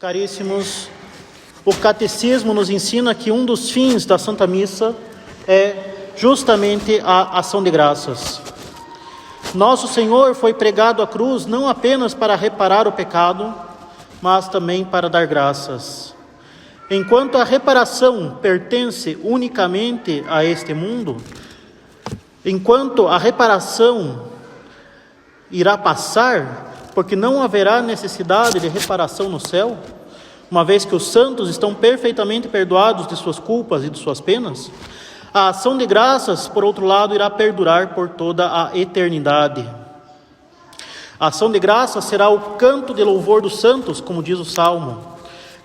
Caríssimos, o Catecismo nos ensina que um dos fins da Santa Missa é justamente a ação de graças. Nosso Senhor foi pregado à cruz não apenas para reparar o pecado, mas também para dar graças. Enquanto a reparação pertence unicamente a este mundo, enquanto a reparação irá passar, porque não haverá necessidade de reparação no céu, uma vez que os santos estão perfeitamente perdoados de suas culpas e de suas penas, a ação de graças, por outro lado, irá perdurar por toda a eternidade. A ação de graças será o canto de louvor dos santos, como diz o Salmo: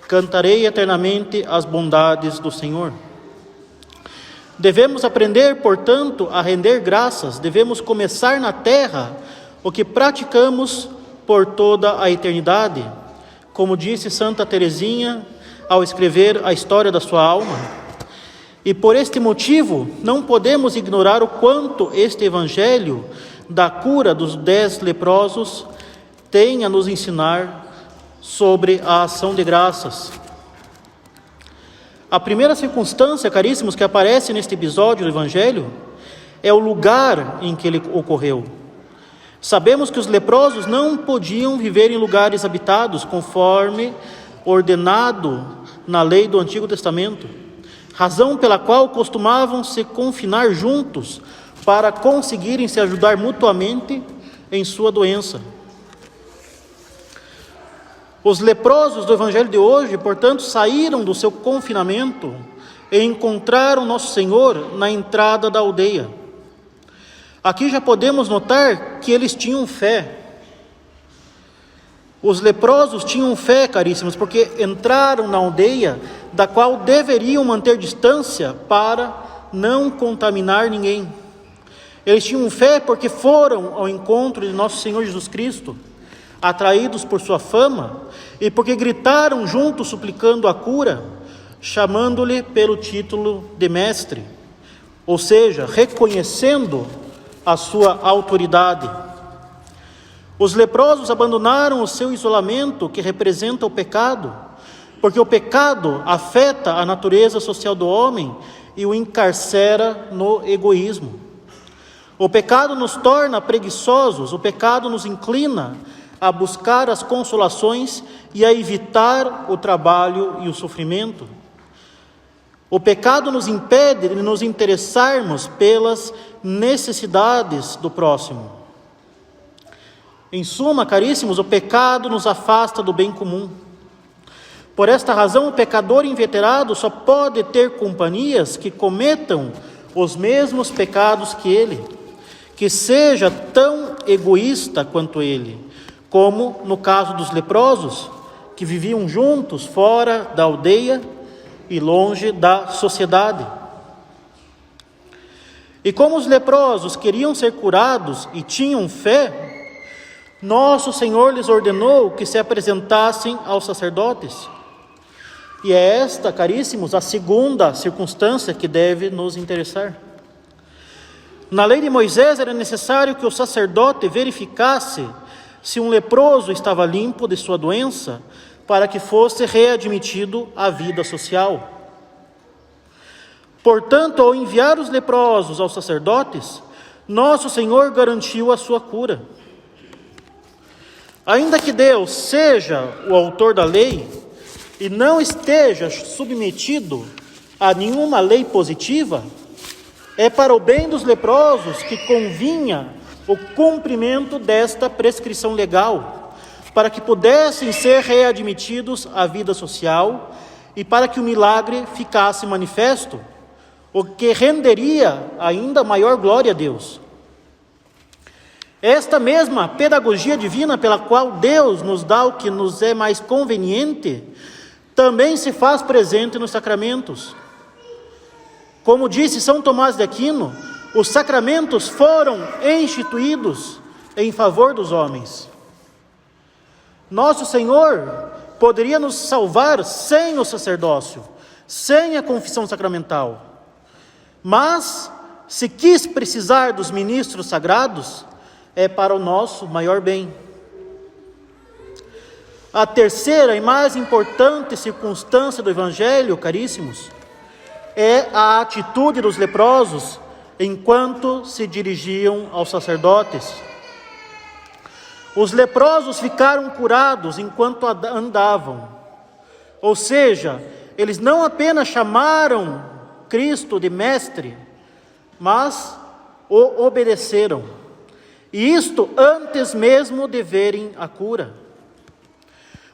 cantarei eternamente as bondades do Senhor. Devemos aprender, portanto, a render graças, devemos começar na terra o que praticamos por toda a eternidade, como disse Santa Teresinha ao escrever a história da sua alma. E por este motivo, não podemos ignorar o quanto este Evangelho da cura dos 10 leprosos tem a nos ensinar sobre a ação de graças. A primeira circunstância, caríssimos, que aparece neste episódio do Evangelho é o lugar em que ele ocorreu. Sabemos que os leprosos não podiam viver em lugares habitados conforme ordenado na lei do Antigo Testamento, razão pela qual costumavam se confinar juntos para conseguirem se ajudar mutuamente em sua doença. Os leprosos do Evangelho de hoje, portanto, saíram do seu confinamento e encontraram Nosso Senhor na entrada da aldeia. Aqui já podemos notar que eles tinham fé. Os leprosos tinham fé, caríssimos, porque entraram na aldeia da qual deveriam manter distância para não contaminar ninguém. Eles tinham fé porque foram ao encontro de Nosso Senhor Jesus Cristo, atraídos por sua fama, e porque gritaram juntos suplicando a cura, chamando-lhe pelo título de mestre, ou seja, reconhecendo a sua autoridade. Os leprosos abandonaram o seu isolamento, que representa o pecado, porque o pecado afeta a natureza social do homem e o encarcera no egoísmo. O pecado nos torna preguiçosos, o pecado nos inclina a buscar as consolações e a evitar o trabalho e o sofrimento. O pecado nos impede de nos interessarmos pelas necessidades do próximo. Em suma, caríssimos, o pecado nos afasta do bem comum. Por esta razão, o pecador inveterado só pode ter companhias que cometam os mesmos pecados que ele, que seja tão egoísta quanto ele, como no caso dos leprosos, que viviam juntos fora da aldeia e longe da sociedade. E como os leprosos queriam ser curados e tinham fé, Nosso Senhor lhes ordenou que se apresentassem aos sacerdotes. E é esta, caríssimos, a segunda circunstância que deve nos interessar. Na lei de Moisés era necessário que o sacerdote verificasse se um leproso estava limpo de sua doença, para que fosse readmitido à vida social. Portanto, ao enviar os leprosos aos sacerdotes, Nosso Senhor garantiu a sua cura. Ainda que Deus seja o autor da lei e não esteja submetido a nenhuma lei positiva, é para o bem dos leprosos que convinha o cumprimento desta prescrição legal, para que pudessem ser readmitidos à vida social e para que o milagre ficasse manifesto, o que renderia ainda maior glória a Deus. Esta mesma pedagogia divina pela qual Deus nos dá o que nos é mais conveniente, também se faz presente nos sacramentos. Como disse São Tomás de Aquino, os sacramentos foram instituídos em favor dos homens. Nosso Senhor poderia nos salvar sem o sacerdócio, sem a confissão sacramental. Mas, se quis precisar dos ministros sagrados, é para o nosso maior bem. A terceira e mais importante circunstância do Evangelho, caríssimos, é a atitude dos leprosos enquanto se dirigiam aos sacerdotes. Os leprosos ficaram curados enquanto andavam, ou seja, eles não apenas chamaram Cristo de mestre, mas o obedeceram, e isto antes mesmo de verem a cura.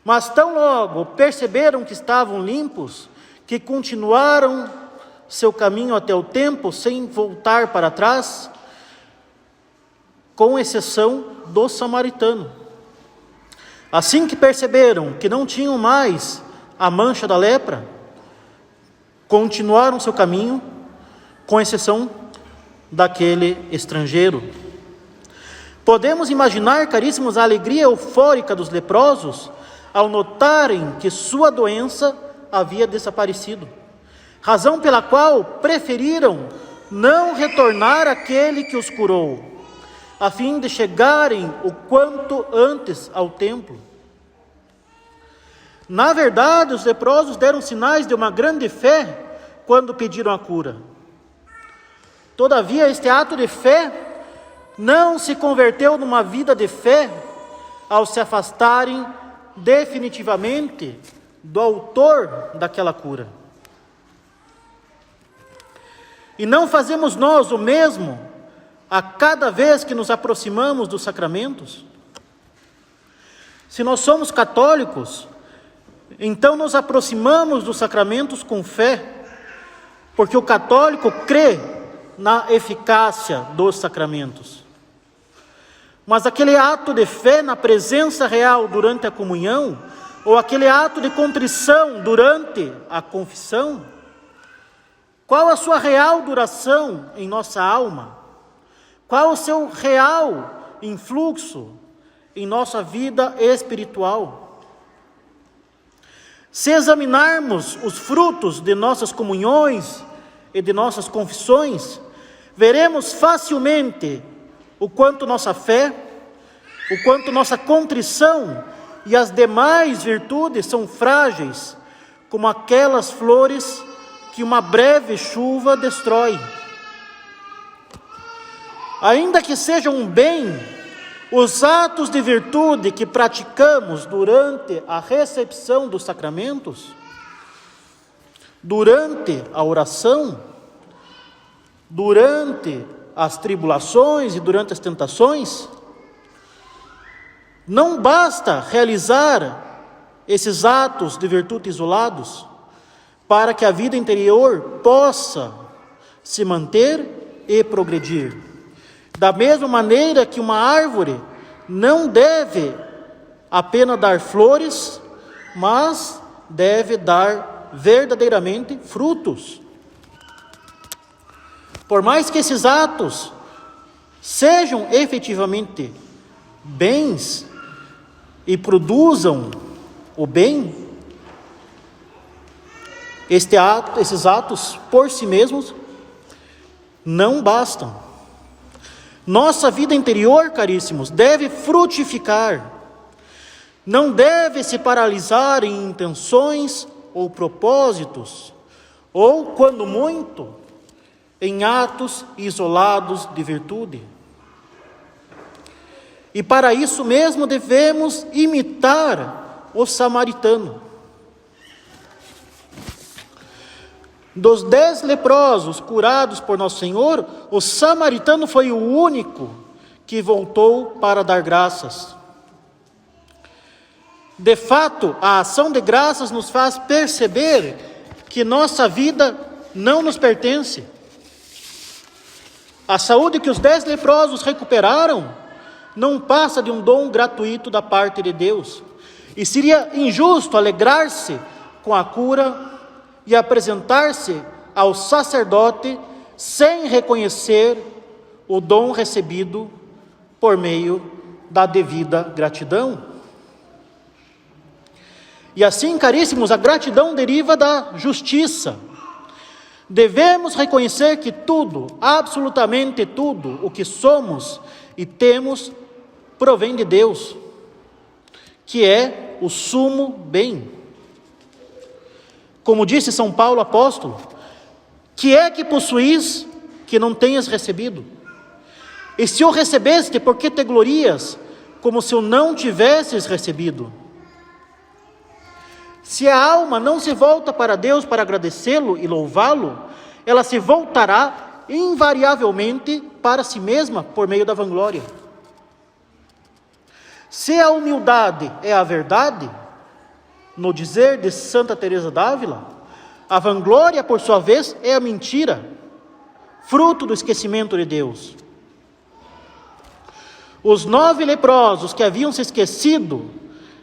Mas tão logo perceberam que estavam limpos, que continuaram seu caminho até o templo sem voltar para trás, com exceção do samaritano. Assim que perceberam que não tinham mais a mancha da lepra, continuaram seu caminho, com exceção daquele estrangeiro. Podemos imaginar, caríssimos, a alegria eufórica dos leprosos ao notarem que sua doença havia desaparecido, razão pela qual preferiram não retornar àquele que os curou, a fim de chegarem o quanto antes ao templo. Na verdade, os leprosos deram sinais de uma grande fé quando pediram a cura. Todavia, este ato de fé não se converteu numa vida de fé ao se afastarem definitivamente do autor daquela cura. E não fazemos nós o mesmo a cada vez que nos aproximamos dos sacramentos? Se nós somos católicos, então nos aproximamos dos sacramentos com fé, porque o católico crê na eficácia dos sacramentos. Mas aquele ato de fé na presença real durante a comunhão, ou aquele ato de contrição durante a confissão, qual a sua real duração em nossa alma? Qual o seu real influxo em nossa vida espiritual? Se examinarmos os frutos de nossas comunhões e de nossas confissões, veremos facilmente o quanto nossa fé, o quanto nossa contrição e as demais virtudes são frágeis, como aquelas flores que uma breve chuva destrói. Ainda que sejam um bem, os atos de virtude que praticamos durante a recepção dos sacramentos, durante a oração, durante as tribulações e durante as tentações, não basta realizar esses atos de virtude isolados para que a vida interior possa se manter e progredir. Da mesma maneira que uma árvore não deve apenas dar flores, mas deve dar verdadeiramente frutos. Por mais que esses atos sejam efetivamente bens e produzam o bem, esses atos por si mesmos não bastam. Nossa vida interior, caríssimos, deve frutificar, não deve se paralisar em intenções ou propósitos, ou, quando muito, em atos isolados de virtude. E para isso mesmo devemos imitar o samaritano. Dos 10 leprosos curados por Nosso Senhor, o samaritano foi o único que voltou para dar graças. De fato, a ação de graças nos faz perceber que nossa vida não nos pertence. A saúde que os 10 leprosos recuperaram não passa de um dom gratuito da parte de Deus. E seria injusto alegrar-se com a cura e apresentar-se ao sacerdote sem reconhecer o dom recebido por meio da devida gratidão. E assim, caríssimos, a gratidão deriva da justiça. Devemos reconhecer que tudo, absolutamente tudo, o que somos e temos, provém de Deus, que é o sumo bem. Como disse São Paulo apóstolo, que é que possuís que não tenhas recebido? E se o recebeste, por que te glorias, como se o não tivesses recebido? Se a alma não se volta para Deus para agradecê-lo e louvá-lo, ela se voltará invariavelmente para si mesma por meio da vanglória. Se a humildade é a verdade, no dizer de Santa Teresa d'Ávila, a vanglória, por sua vez, é a mentira, fruto do esquecimento de Deus. Os 9 leprosos que haviam se esquecido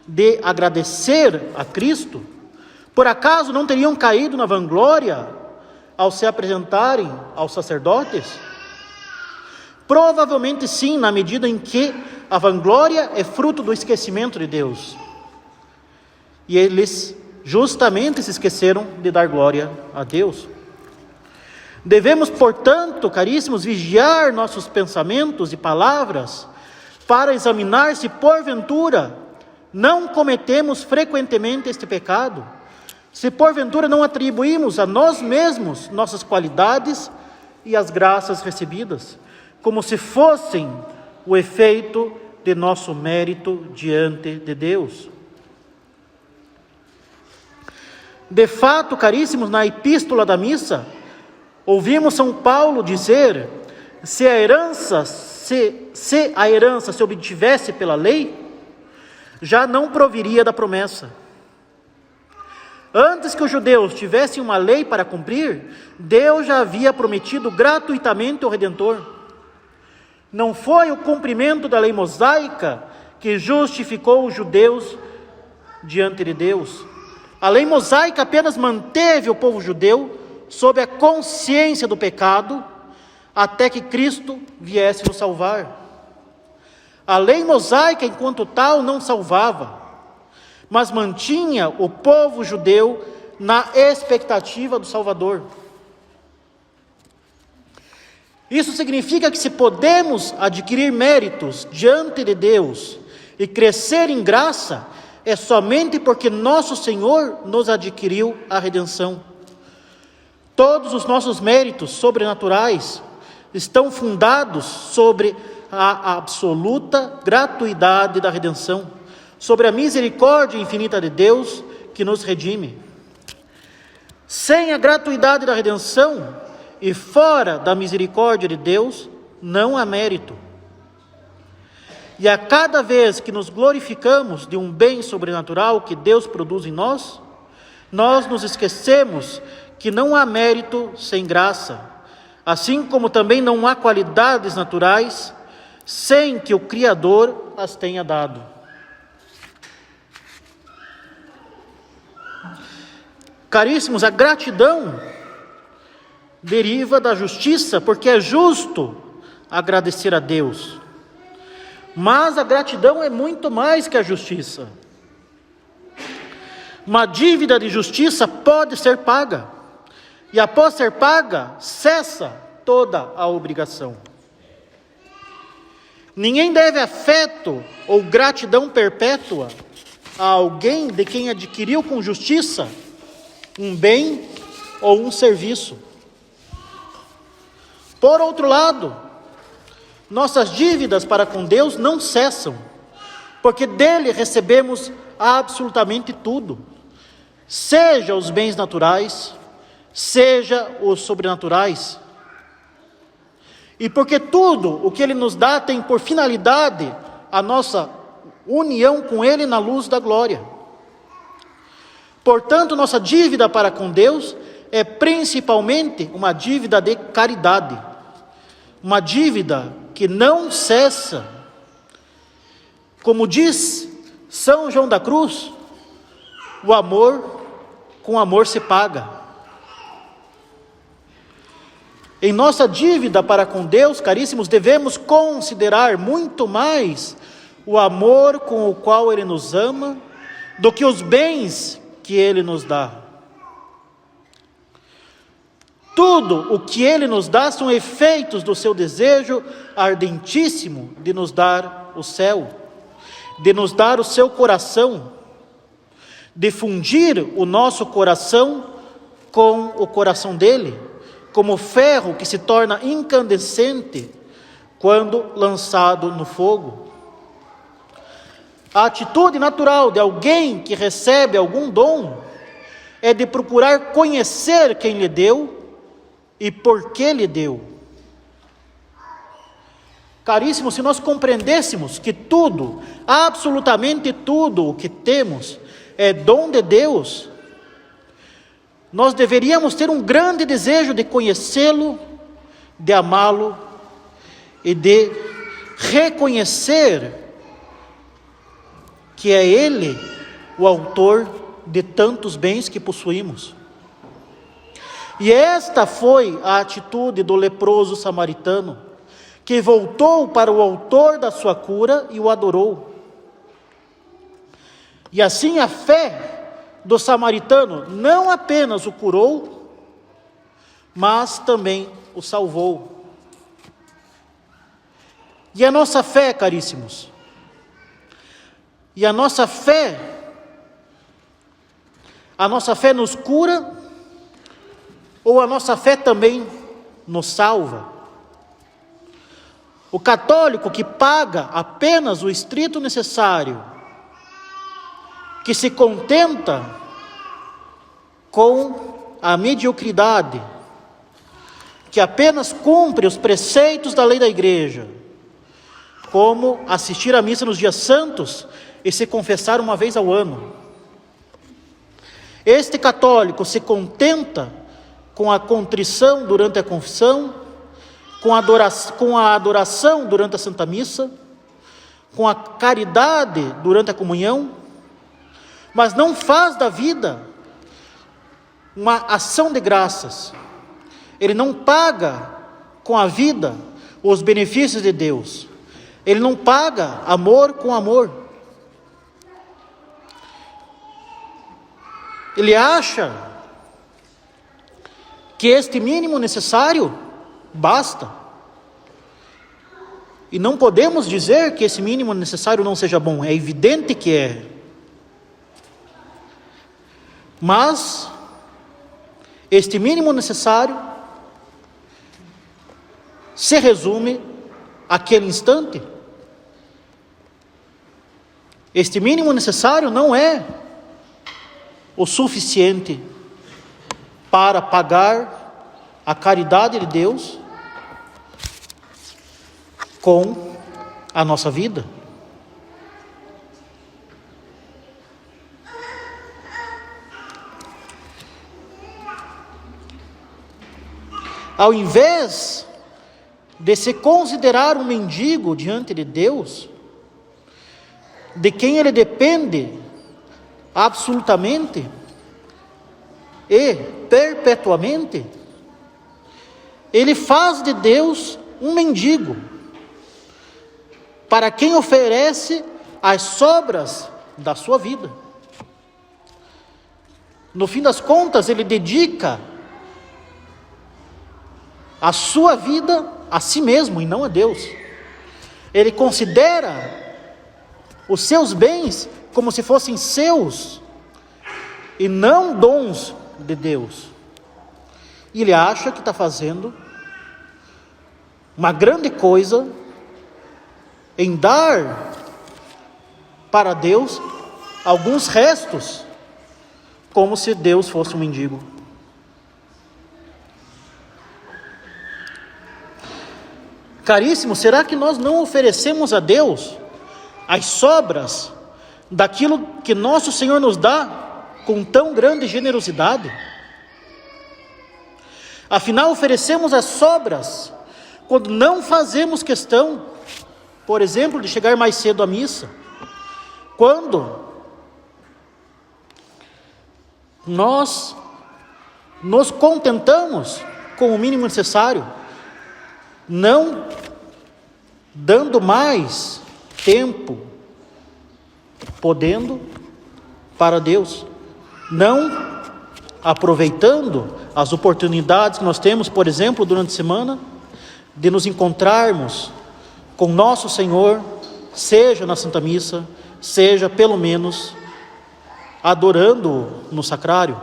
de agradecer a Cristo, por acaso não teriam caído na vanglória ao se apresentarem aos sacerdotes? Provavelmente sim, na medida em que a vanglória é fruto do esquecimento de Deus. E eles justamente se esqueceram de dar glória a Deus. Devemos, portanto, caríssimos, vigiar nossos pensamentos e palavras para examinar se porventura não cometemos frequentemente este pecado, se porventura não atribuímos a nós mesmos nossas qualidades e as graças recebidas, como se fossem o efeito de nosso mérito diante de Deus. De fato, caríssimos, na epístola da missa, ouvimos São Paulo dizer: se a herança se obtivesse pela lei, já não proviria da promessa. Antes que os judeus tivessem uma lei para cumprir, Deus já havia prometido gratuitamente o Redentor. Não foi o cumprimento da lei mosaica que justificou os judeus diante de Deus. A lei mosaica apenas manteve o povo judeu sob a consciência do pecado, até que Cristo viesse nos salvar. A lei mosaica, enquanto tal, não salvava, mas mantinha o povo judeu na expectativa do Salvador. Isso significa que se podemos adquirir méritos diante de Deus e crescer em graça, é somente porque nosso Senhor nos adquiriu a redenção. Todos os nossos méritos sobrenaturais estão fundados sobre a absoluta gratuidade da redenção, sobre a misericórdia infinita de Deus que nos redime. Sem a gratuidade da redenção e fora da misericórdia de Deus, não há mérito. E a cada vez que nos glorificamos de um bem sobrenatural que Deus produz em nós, nós nos esquecemos que não há mérito sem graça, assim como também não há qualidades naturais sem que o Criador as tenha dado. Caríssimos, a gratidão deriva da justiça, porque é justo agradecer a Deus. Mas a gratidão é muito mais que a justiça. Uma dívida de justiça pode ser paga, e após ser paga, cessa toda a obrigação. Ninguém deve afeto ou gratidão perpétua a alguém de quem adquiriu com justiça um bem ou um serviço. Por outro lado, nossas dívidas para com Deus não cessam, porque dele recebemos absolutamente tudo, seja os bens naturais, seja os sobrenaturais. E porque tudo o que ele nos dá tem por finalidade a nossa união com ele na luz da glória. Portanto, nossa dívida para com Deus é principalmente uma dívida de caridade, uma dívida que não cessa. Como diz São João da Cruz, o amor com amor se paga. Em nossa dívida para com Deus, caríssimos, devemos considerar muito mais o amor com o qual Ele nos ama do que os bens que Ele nos dá. Tudo o que Ele nos dá são efeitos do seu desejo ardentíssimo de nos dar o céu, de nos dar o seu coração. de fundir o nosso coração com o coração dele, como ferro que se torna incandescente quando lançado no fogo. A atitude natural de alguém que recebe algum dom é de procurar conhecer quem lhe deu e por que lhe deu. Caríssimos, se nós compreendêssemos que tudo, absolutamente tudo o que temos é dom de Deus, nós deveríamos ter um grande desejo de conhecê-lo, de amá-lo e de reconhecer que é Ele o autor de tantos bens que possuímos. E esta foi a atitude do leproso samaritano, que voltou para o autor da sua cura e o adorou. E assim a fé do samaritano não apenas o curou, mas também o salvou. E a nossa fé, caríssimos, a nossa fé nos cura, ou a nossa fé também nos salva? O católico que paga apenas o estrito necessário, que se contenta com a mediocridade, que apenas cumpre os preceitos da lei da igreja, como assistir à missa nos dias santos e se confessar uma vez ao ano. Este católico se contenta com a contrição durante a confissão, com a adoração durante a Santa Missa, com a caridade durante a comunhão, mas não faz da vida uma ação de graças. Ele não paga com a vida os benefícios de Deus. Ele não paga amor com amor. Ele acha que este mínimo necessário basta. E não podemos dizer que esse mínimo necessário não seja bom. É evidente que é. Mas este mínimo necessário se resume àquele instante. Este mínimo necessário não é o suficiente para pagar a caridade de Deus com a nossa vida. Ao invés de se considerar um mendigo diante de Deus, de quem ele depende absolutamente e perpetuamente, ele faz de Deus um mendigo, para quem oferece as sobras da sua vida. No fim das contas, ele dedica a sua vida a si mesmo e não a Deus. Ele considera os seus bens como se fossem seus e não dons de Deus. E ele acha que está fazendo uma grande coisa em dar para Deus alguns restos, como se Deus fosse um mendigo. Caríssimo, será que nós não oferecemos a Deus as sobras daquilo que nosso Senhor nos dá com tão grande generosidade? Afinal, oferecemos as sobras quando não fazemos questão, por exemplo, de chegar mais cedo à missa, quando nós nos contentamos com o mínimo necessário, não dando mais tempo, podendo, para Deus, não aproveitando as oportunidades que nós temos, por exemplo, durante a semana, de nos encontrarmos com nosso Senhor, seja na Santa Missa, seja pelo menos adorando no sacrário.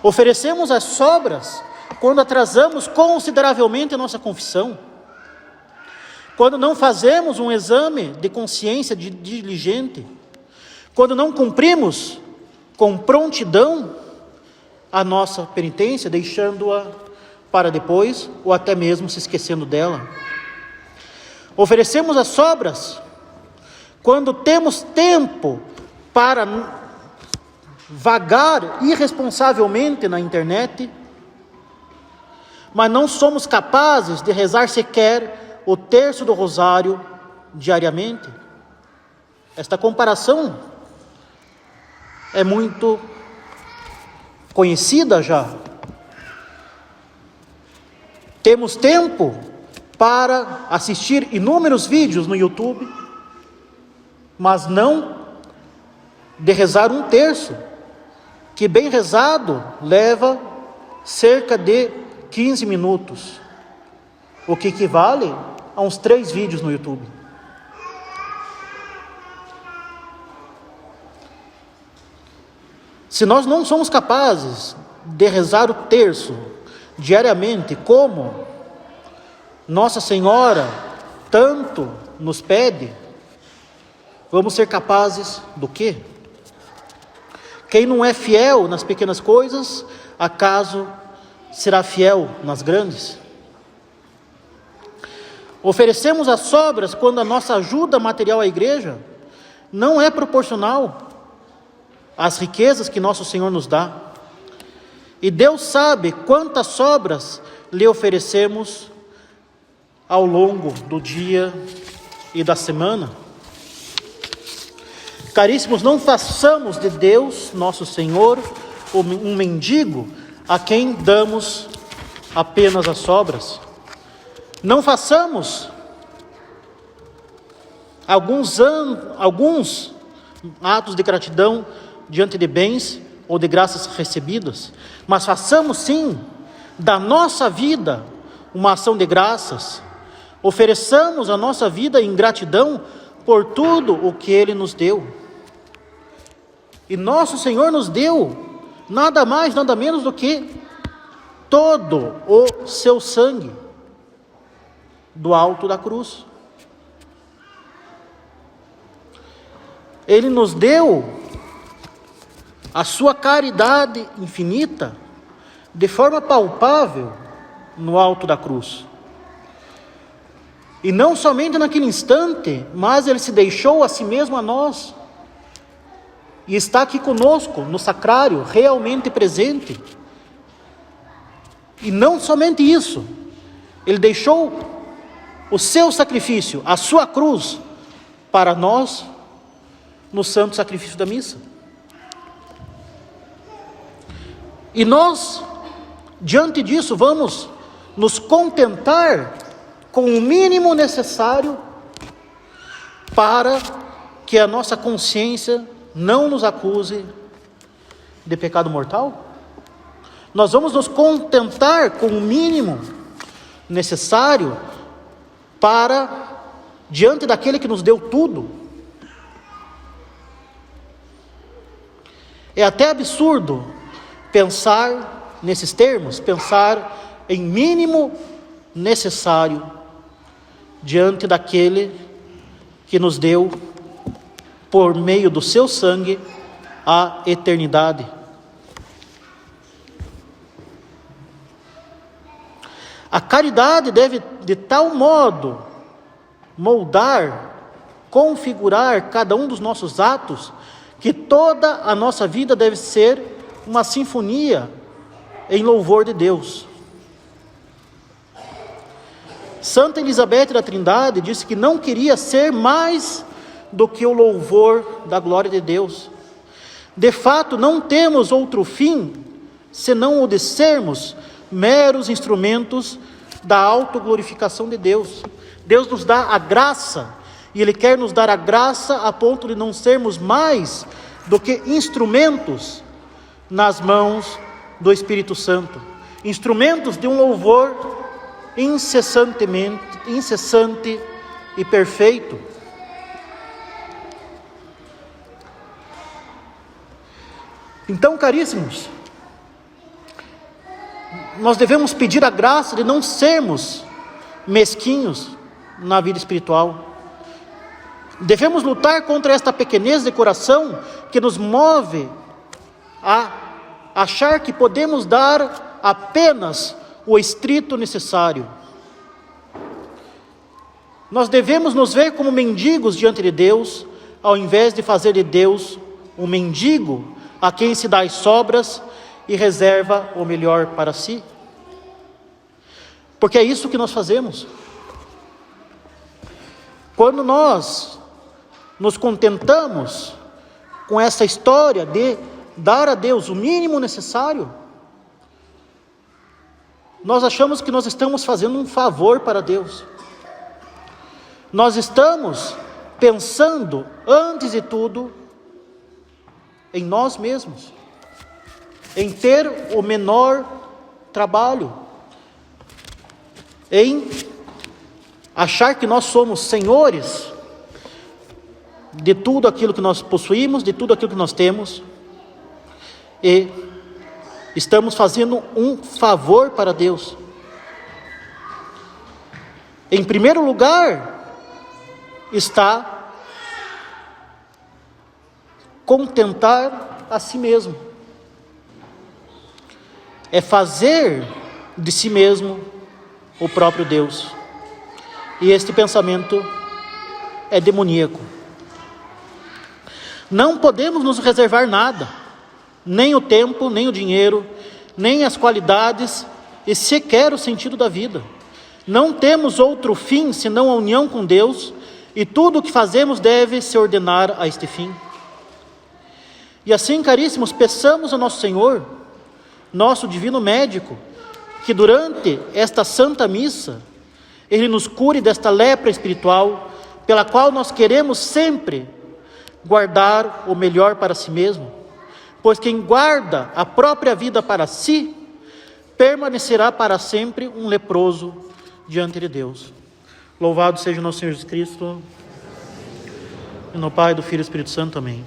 Oferecemos as sobras quando atrasamos consideravelmente a nossa confissão, quando não fazemos um exame de consciência diligente, quando não cumprimos com prontidão a nossa penitência, deixando-a para depois, ou até mesmo se esquecendo dela. Oferecemos as sobras quando temos tempo para vagar irresponsavelmente na internet, mas não somos capazes de rezar sequer o terço do rosário diariamente. Esta comparação é muito conhecida já. Temos tempo para assistir inúmeros vídeos no YouTube, mas não de rezar um terço, que bem rezado leva cerca de 15 minutos, o que equivale a uns 3 vídeos no YouTube. Se nós não somos capazes de rezar o terço diariamente, como Nossa Senhora tanto nos pede, vamos ser capazes do quê? Quem não é fiel nas pequenas coisas, acaso será fiel nas grandes? Oferecemos as sobras quando a nossa ajuda material à igreja não é proporcional às riquezas que nosso Senhor nos dá. E Deus sabe quantas sobras lhe oferecemos ao longo do dia e da semana. Caríssimos, não façamos de Deus, nosso Senhor, um mendigo a quem damos apenas as sobras. Não façamos alguns atos de gratidão diante de bens ou de graças recebidas, mas façamos sim da nossa vida uma ação de graças. Ofereçamos a nossa vida em gratidão por tudo o que Ele nos deu. E nosso Senhor nos deu nada mais, nada menos do que todo o seu sangue do alto da cruz. Ele nos deu a sua caridade infinita de forma palpável no alto da cruz. E não somente naquele instante, mas Ele se deixou a si mesmo a nós. E está aqui conosco no sacrário, realmente presente. E não somente isso, Ele deixou o seu sacrifício, a sua cruz, para nós, no santo sacrifício da missa. E nós, diante disso, vamos nos contentar com o mínimo necessário para que a nossa consciência não nos acuse de pecado mortal? Nós vamos nos contentar com o mínimo necessário para, diante daquele que nos deu tudo? É até absurdo pensar nesses termos, pensar em mínimo necessário diante daquele que nos deu, por meio do seu sangue, a eternidade. A caridade deve de tal modo moldar, configurar cada um dos nossos atos, que toda a nossa vida deve ser uma sinfonia em louvor de Deus. Santa Elizabeth da Trindade disse que não queria ser mais do que o louvor da glória de Deus. De fato, não temos outro fim senão o de sermos meros instrumentos da autoglorificação de Deus. Deus nos dá a graça, e Ele quer nos dar a graça a ponto de não sermos mais do que instrumentos nas mãos do Espírito Santo, instrumentos de um louvor incessante e perfeito. Então, caríssimos, nós devemos pedir a graça de não sermos mesquinhos na vida espiritual. Devemos lutar contra esta pequenez de coração que nos move a achar que podemos dar apenas o estrito necessário. Nós devemos nos ver como mendigos diante de Deus, ao invés de fazer de Deus um mendigo a quem se dá as sobras e reserva o melhor para si. Porque é isso que nós fazemos. Quando nós nos contentamos com essa história de dar a Deus o mínimo necessário, nós achamos que nós estamos fazendo um favor para Deus. Nós estamos pensando, antes de tudo, em nós mesmos, em ter o menor trabalho, em achar que nós somos senhores de tudo aquilo que nós possuímos, de tudo aquilo que nós temos, e estamos fazendo um favor para Deus. Em primeiro lugar está contentar a si mesmo, é fazer de si mesmo o próprio Deus, e este pensamento é demoníaco. Não podemos nos reservar nada, nem o tempo, nem o dinheiro, nem as qualidades e sequer o sentido da vida. Não temos outro fim senão a união com Deus, e tudo o que fazemos deve se ordenar a este fim. E assim, caríssimos, peçamos ao nosso Senhor, nosso divino médico, que durante esta Santa Missa, Ele nos cure desta lepra espiritual, pela qual nós queremos sempre guardar o melhor para si mesmo, pois quem guarda a própria vida para si, permanecerá para sempre um leproso diante de Deus. Louvado seja o nosso Senhor Jesus Cristo, e no Pai, do Filho e do Espírito Santo. Amém.